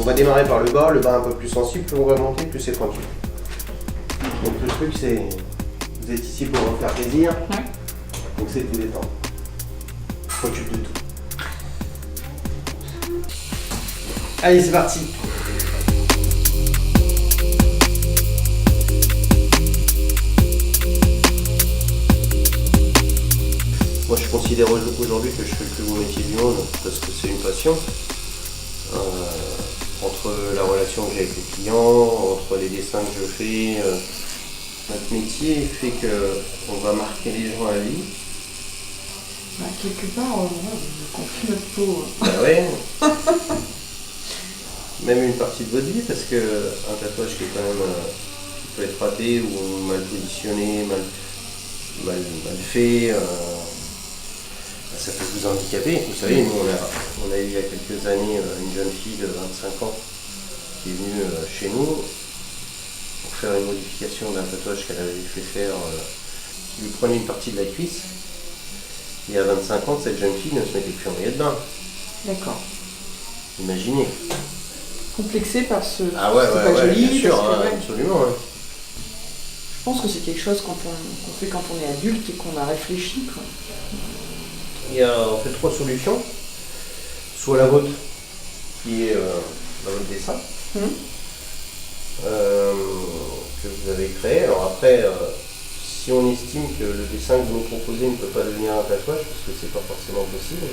On va démarrer par le bas un peu plus sensible, plus on va monter, plus c'est pointu. Donc le truc c'est, vous êtes ici pour vous faire plaisir, donc c'est de vous détendre. On s'occupe de tout. Allez, c'est parti. Moi je considère aujourd'hui que je fais le plus beau métier du monde parce que c'est une passion. Entre la relation que j'ai avec les clients, entre les dessins que je fais, notre métier fait qu'on va marquer les gens à vie. Bah, quelque part, on confie notre peau. Bah ouais. Même une partie de votre vie, parce qu'un tatouage qui est quand même qui peut être raté ou mal positionné, mal fait, ça peut vous handicaper. Vous savez, nous on a eu il y a quelques années une jeune fille de 25 ans qui est venue chez nous pour faire une modification d'un tatouage qu'elle avait fait faire, qui lui prenait une partie de la cuisse. Et à 25 ans, cette jeune fille ne se mettait plus en maillot de bain. D'accord. Imaginez. Complexé par ce. Ah ouais, c'est pas joli, bien sûr, parce que, absolument. Ouais. Je pense que c'est quelque chose qu'on fait quand on est adulte et qu'on a réfléchi, quoi. Il y a en fait 3 solutions. Soit la vôtre, qui est dans votre dessin, que vous avez créé. Alors après, si on estime que le dessin que vous nous proposez ne peut pas devenir un tatouage, parce que c'est pas forcément possible,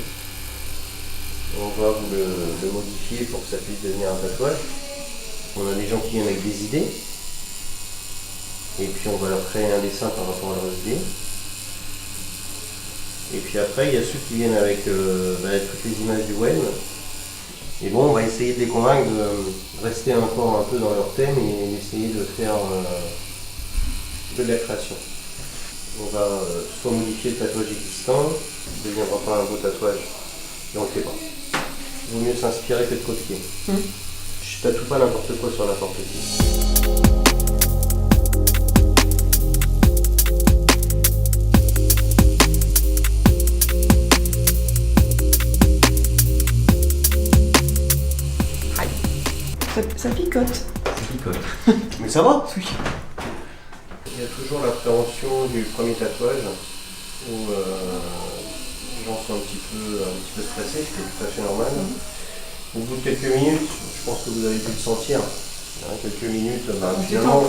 on va vous le modifier pour que ça puisse devenir un tatouage. On a des gens qui viennent avec des idées, et puis on va leur créer un dessin par rapport à leurs idées. Et puis après, il y a ceux qui viennent avec toutes les images du web. Et bon, on va essayer de les convaincre de rester encore un peu dans leur thème et d'essayer de faire de la création. On va soit modifier le tatouage existant, ne deviendra pas un beau tatouage, et on ne le fait pas. Il vaut mieux s'inspirer que de copier. Je tatoue pas n'importe quoi sur n'importe qui. Ça picote. Ça picote. Mais ça va? Oui. Il y a toujours l'appréhension du premier tatouage où les gens sont un petit peu stressés, ce qui est tout à fait normal. Au bout de quelques minutes, je pense que vous avez dû le sentir. Quelques minutes, finalement,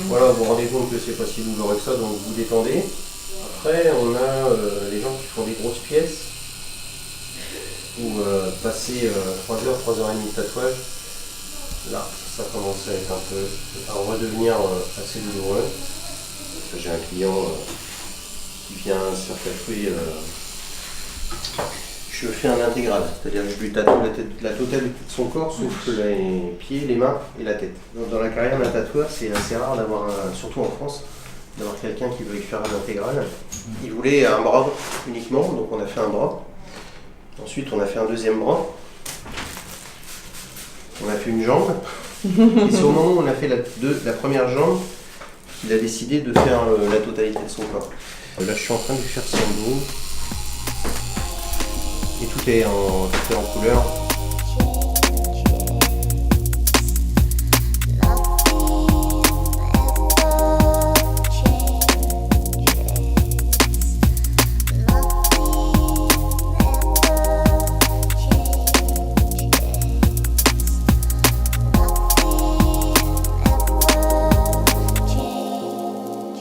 voilà, vous vous rendez compte que c'est pas si douloureux que ça, donc vous détendez. Après, on a les gens qui font des grosses pièces où passer 3 heures, 3 heures et demie de tatouage, là, ça commence à être à redevenir assez douloureux. J'ai un client qui vient se faire tatouer. Je fais un intégral, c'est-à-dire que je lui tatoue la totale de tout son corps, sauf les pieds, les mains et la tête. Dans la carrière d'un tatoueur, c'est assez rare d'avoir, surtout en France, d'avoir quelqu'un qui veut faire un intégral. Il voulait un bras uniquement, donc on a fait un bras. Ensuite, on a fait un deuxième bras. On a fait une jambe. Et c'est au moment où on a fait la première jambe qu'il a décidé de faire la totalité de son corps. Là, je suis en train de lui faire son dos. Et tout est en couleur.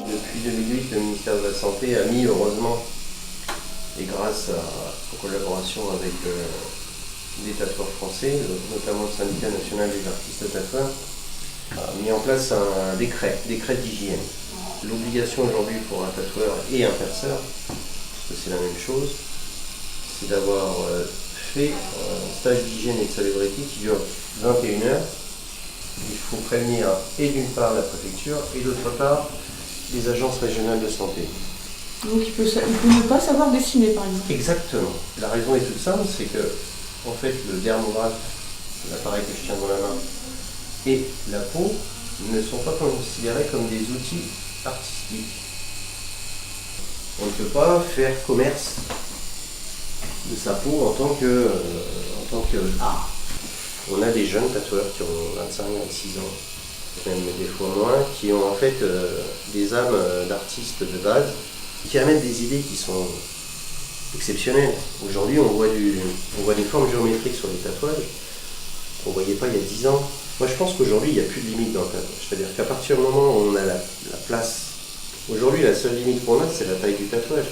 Depuis 2008, le ministère de la Santé a mis, heureusement, et grâce aux collaborations avec des tatoueurs français, notamment le syndicat national des artistes tatoueurs, a mis en place un décret d'hygiène. L'obligation aujourd'hui pour un tatoueur et un perceur, parce que c'est la même chose, c'est d'avoir fait un stage d'hygiène et de salubrité qui dure 21 heures. Il faut prévenir et d'une part la préfecture et d'autre part les agences régionales de santé. Donc il peut ne pas savoir dessiner, par exemple. Exactement. La raison est toute simple, c'est que en fait le dermographe, l'appareil que je tiens dans la main, et la peau ne sont pas considérés comme des outils artistiques. On ne peut pas faire commerce de sa peau en tant que art. On a des jeunes tatoueurs qui ont 25, 26 ans, même des fois moins, qui ont en fait des âmes d'artistes de base, qui amènent des idées qui sont exceptionnelles. Aujourd'hui, on voit des formes géométriques sur les tatouages qu'on ne voyait pas il y a 10 ans. Moi, je pense qu'aujourd'hui, il n'y a plus de limite dans le tatouage. C'est-à-dire qu'à partir du moment où on a la place, aujourd'hui, la seule limite qu'on a, c'est la taille du tatouage.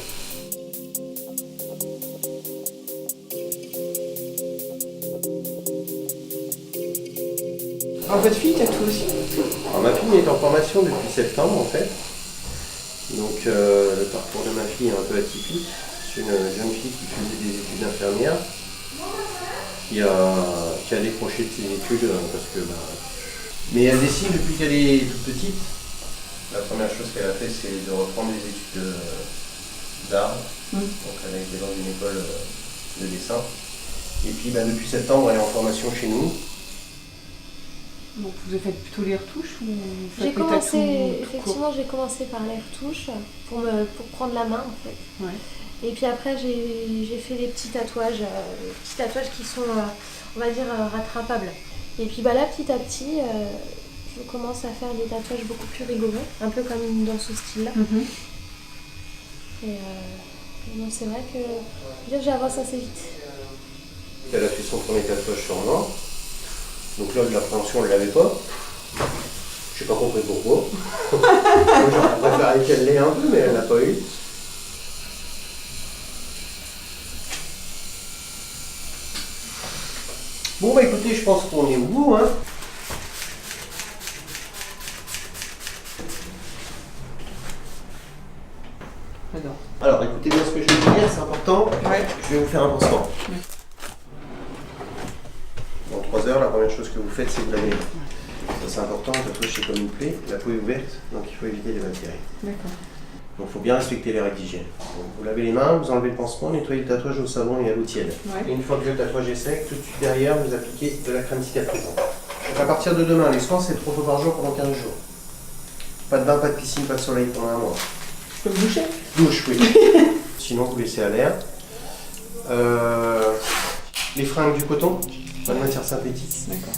Alors votre fille tatoue aussi? Alors, ma fille est en formation depuis septembre en fait. Donc le parcours de ma fille est un peu atypique. C'est une jeune fille qui faisait des études d'infirmière, qui a décroché de ses études parce que mais elle dessine depuis qu'elle est toute petite. La première chose qu'elle a fait, c'est de reprendre des études d'art. Donc elle a été dans une école de dessin. Et puis depuis septembre, elle est en formation chez nous. Donc vous faites plutôt les retouches ou vous faites J'ai les commencé, tatous tout effectivement, court? j'ai commencé par les retouches pour prendre la main en fait. Ouais. Et puis après, j'ai fait les petits tatouages qui sont, on va dire, rattrapables. Et puis là, petit à petit, je commence à faire des tatouages beaucoup plus rigoureux, un peu comme dans ce style-là. Et non, c'est vrai que j'ai avancé assez vite. Elle a fait son premier tatouage sur moi. Donc là, de l'appréhension, elle ne l'avait pas. Je n'ai pas compris pourquoi. J'aurais préféré qu'elle l'ait un peu, mais elle n'a pas eu. Bon, bah écoutez, je pense qu'on est au bout, hein. J'adore. Alors, écoutez bien ce que je vais vous dire, c'est important. Ouais. Je vais vous faire un pansement. Ouais. Dans 3 heures, la première chose que vous faites, c'est vous lavez les mains. Ça, c'est important, le tatouage, c'est comme une plaie. La peau est ouverte, donc il faut éviter les bactéries. D'accord. Donc il faut bien respecter les règles d'hygiène. Vous lavez les mains, vous enlevez le pansement, nettoyez le tatouage au savon et à l'eau tiède. Ouais. Et une fois que le tatouage est sec, tout de suite derrière, vous appliquez de la crème cicatrisante. Donc à partir de demain, les soins, c'est 3 fois par jour pendant 15 jours. Pas de bain, pas de piscine, pas de soleil pendant 1 mois. Je peux me boucher? Douche, oui. Sinon, vous laissez à l'air. Les fringues du coton, pas de matière synthétique. D'accord.